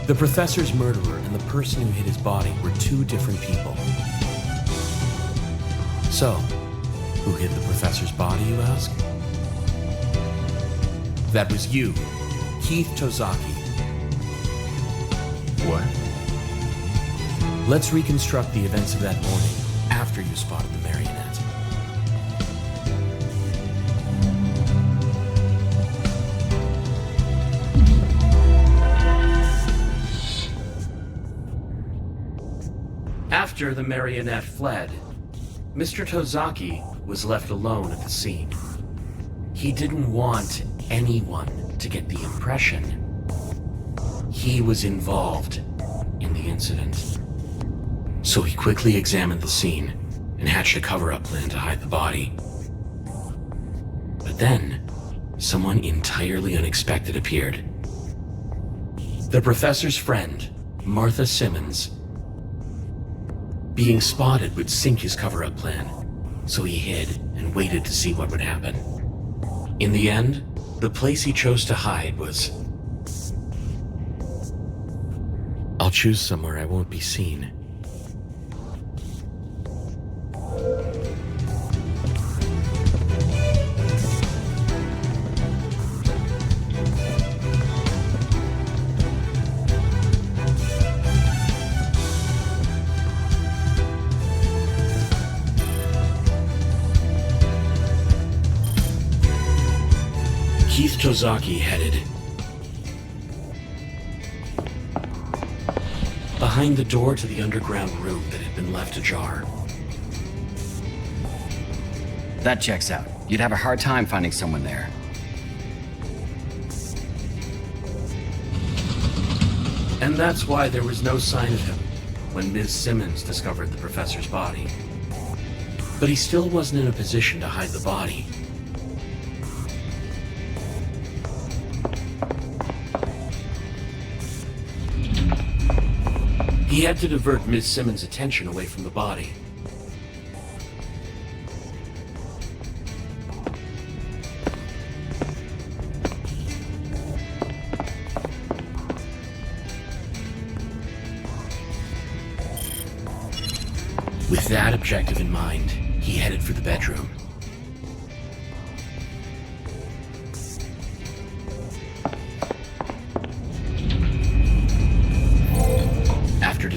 The professor's murderer and the person who hid his body were two different people. So, who hid the professor's body, you ask? That was you, Keith Tozaki. What? Let's reconstruct the events of that morning after you spotted the marionette. After the marionette fled, Mr. Tozaki was left alone at the scene. He didn't want anyone to get the impression he was involved in the incident. So he quickly examined the scene and hatched a cover-up plan to hide the body. But then, someone entirely unexpected appeared. The professor's friend, Martha Simmons. Being spotted would sink his cover-up plan, so he hid and waited to see what would happen. In the end, the place he chose to hide was... I'll choose somewhere I won't be seen. Keith Tozaki headed behind the door to the underground room that had been left ajar. That checks out. You'd have a hard time finding someone there. And that's why there was no sign of him when Ms. Simmons discovered the professor's body. But he still wasn't in a position to hide the body. He had to divert Ms. Simmons' attention away from the body. With that objective in mind, he headed for the bedroom.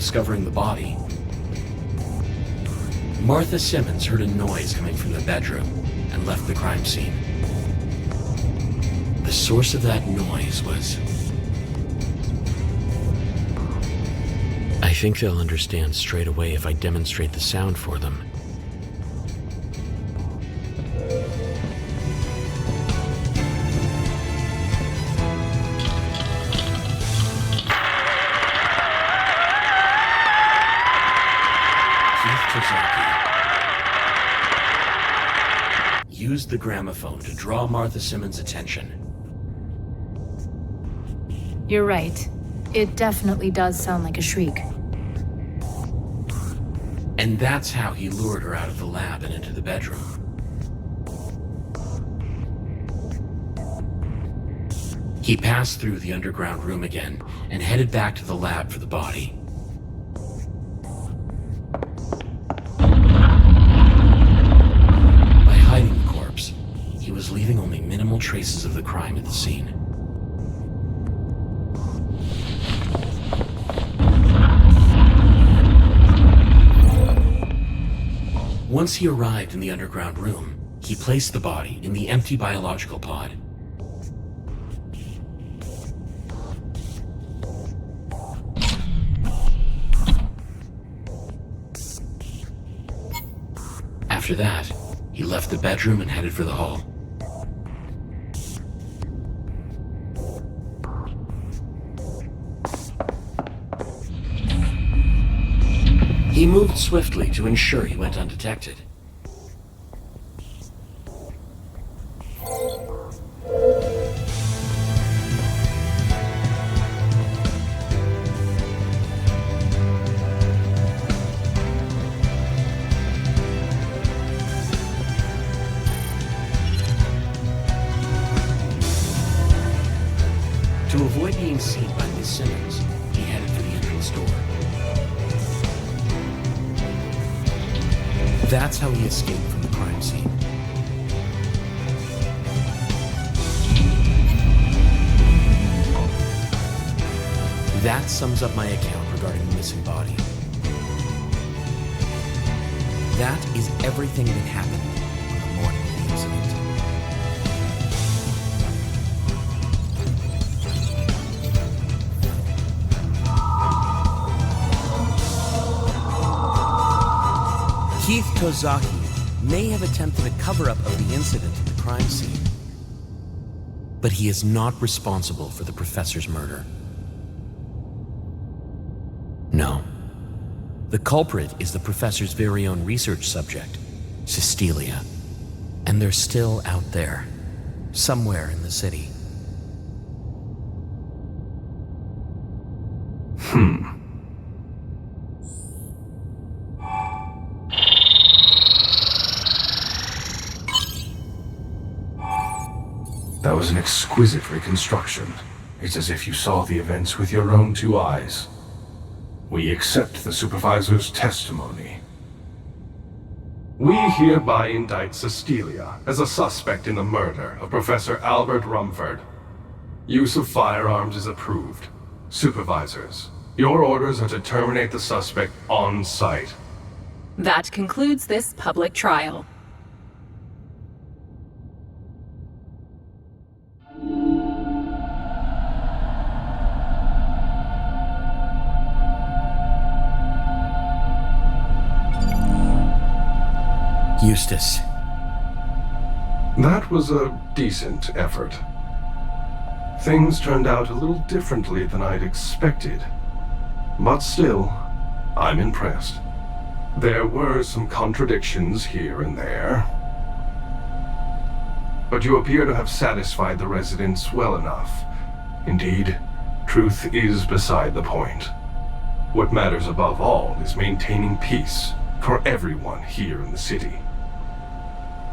discovering the body, Martha Simmons heard a noise coming from the bedroom and left the crime scene. The source of that noise was... I think they'll understand straight away if I demonstrate the sound for them. Used the gramophone to draw Martha Simmons' attention. You're right. It definitely does sound like a shriek. And that's how he lured her out of the lab and into the bedroom. He passed through the underground room again and headed back to the lab for the body. By hiding the corpse, he was leaving only minimal traces of the crime at the scene. Once he arrived in the underground room, he placed the body in the empty biological pod. After that, he left the bedroom and headed for the hall. He moved swiftly to ensure he went undetected. To avoid being seen by Miss Simmons, he headed for the entrance door. That's how he escaped from the crime scene. That sums up my account regarding the missing body. That is everything that happened on the morning of the incident. Keith Tozaki may have attempted a cover-up of the incident at the crime scene, but he is not responsible for the professor's murder. No. The culprit is the professor's very own research subject, Cystelia, and they're still out there, somewhere in the city. That was an exquisite reconstruction. It's as if you saw the events with your own two eyes. We accept the supervisor's testimony. We hereby indict Cystelia as a suspect in the murder of Professor Albert Rumford. Use of firearms is approved. Supervisors, your orders are to terminate the suspect on site. That concludes this public trial. Eustace. That was a decent effort. Things turned out a little differently than I'd expected. But still, I'm impressed. There were some contradictions here and there. But you appear to have satisfied the residents well enough. Indeed, truth is beside the point. What matters above all is maintaining peace for everyone here in the city.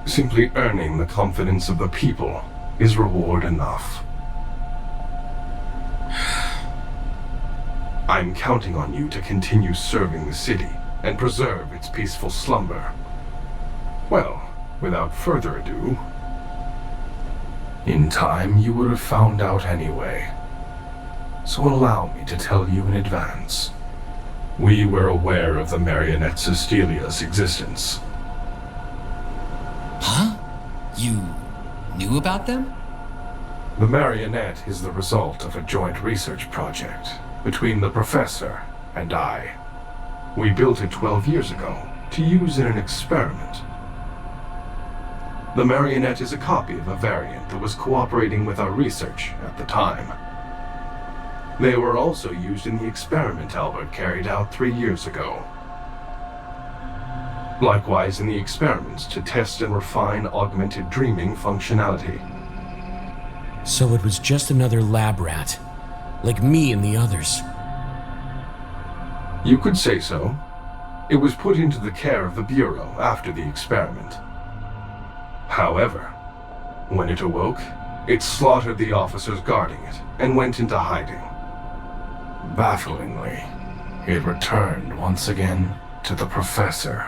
Simply earning the confidence of the people is reward enough. I'm counting on you to continue serving the city and preserve its peaceful slumber. Well, without further ado, in time you would have found out anyway. So allow me to tell you in advance. We were aware of the marionette Cecilia's existence. Huh? You knew about them? The marionette is the result of a joint research project between the professor and I. We built it 12 years ago to use in an experiment. The marionette is a copy of a variant that was cooperating with our research at the time. They were also used in the experiment Albert carried out 3 years ago. Likewise in the experiments to test and refine augmented dreaming functionality. So it was just another lab rat, like me and the others. You could say so. It was put into the care of the Bureau after the experiment. However, when it awoke, it slaughtered the officers guarding it and went into hiding. Bafflingly, it returned once again to the Professor.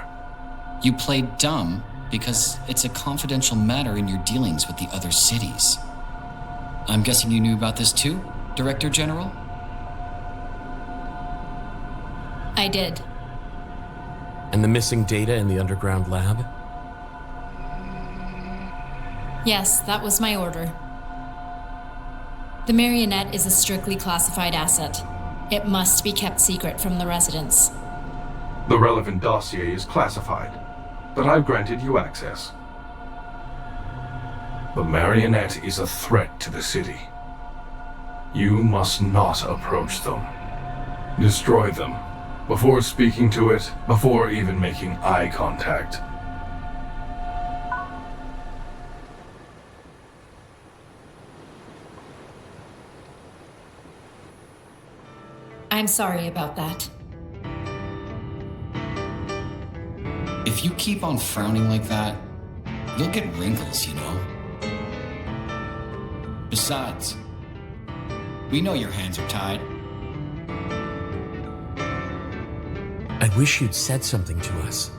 You played dumb because it's a confidential matter in your dealings with the other cities. I'm guessing you knew about this too, Director General? I did. And the missing data in the underground lab? Yes, that was my order. The marionette is a strictly classified asset. It must be kept secret from the residents. The relevant dossier is classified, but I've granted you access. The marionette is a threat to the city. You must not approach them. Destroy them, before speaking to it, before even making eye contact. I'm sorry about that. If you keep on frowning like that, you'll get wrinkles, you know? Besides, we know your hands are tied. I wish you'd said something to us.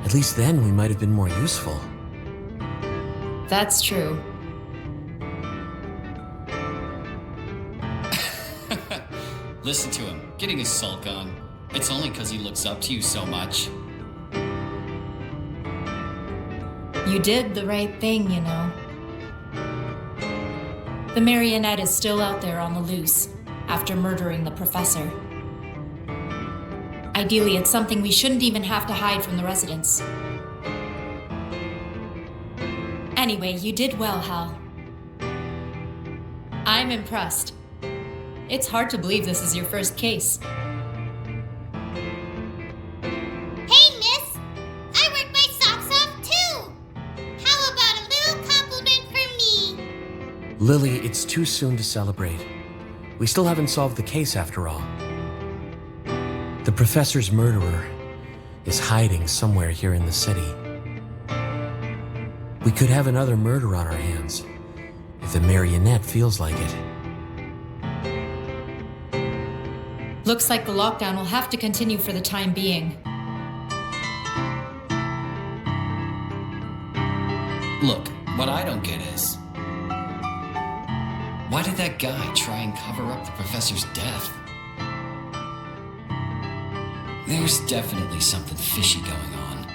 At least then we might have been more useful. That's true. Listen to him, getting his sulk on. It's only because he looks up to you so much. You did the right thing, you know. The marionette is still out there on the loose, after murdering the professor. Ideally, it's something we shouldn't even have to hide from the residents. Anyway, you did well, Hal. I'm impressed. It's hard to believe this is your first case. Hey, miss! I worked my socks off too! How about a little compliment from me? Lily, it's too soon to celebrate. We still haven't solved the case after all. The professor's murderer is hiding somewhere here in the city. We could have another murder on our hands, if the marionette feels like it. Looks like the lockdown will have to continue for the time being. Look, what I don't get is, why did that guy try and cover up the professor's death? There's definitely something fishy going on.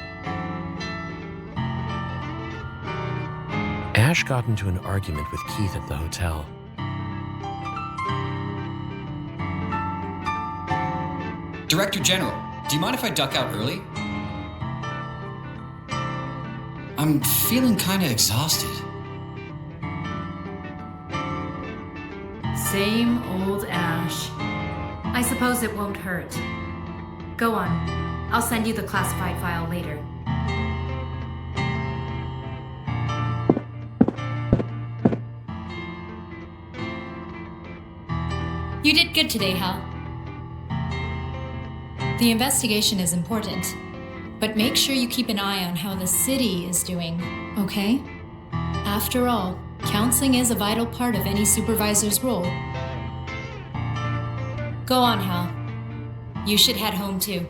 Ash got into an argument with Keith at the hotel. Director General, do you mind if I duck out early? I'm feeling kinda exhausted. Same old Ash. I suppose it won't hurt. Go on. I'll send you the classified file later. You did good today, Hal. The investigation is important, but make sure you keep an eye on how the city is doing, okay? After all, counseling is a vital part of any supervisor's role. Go on, Hal. You should head home too.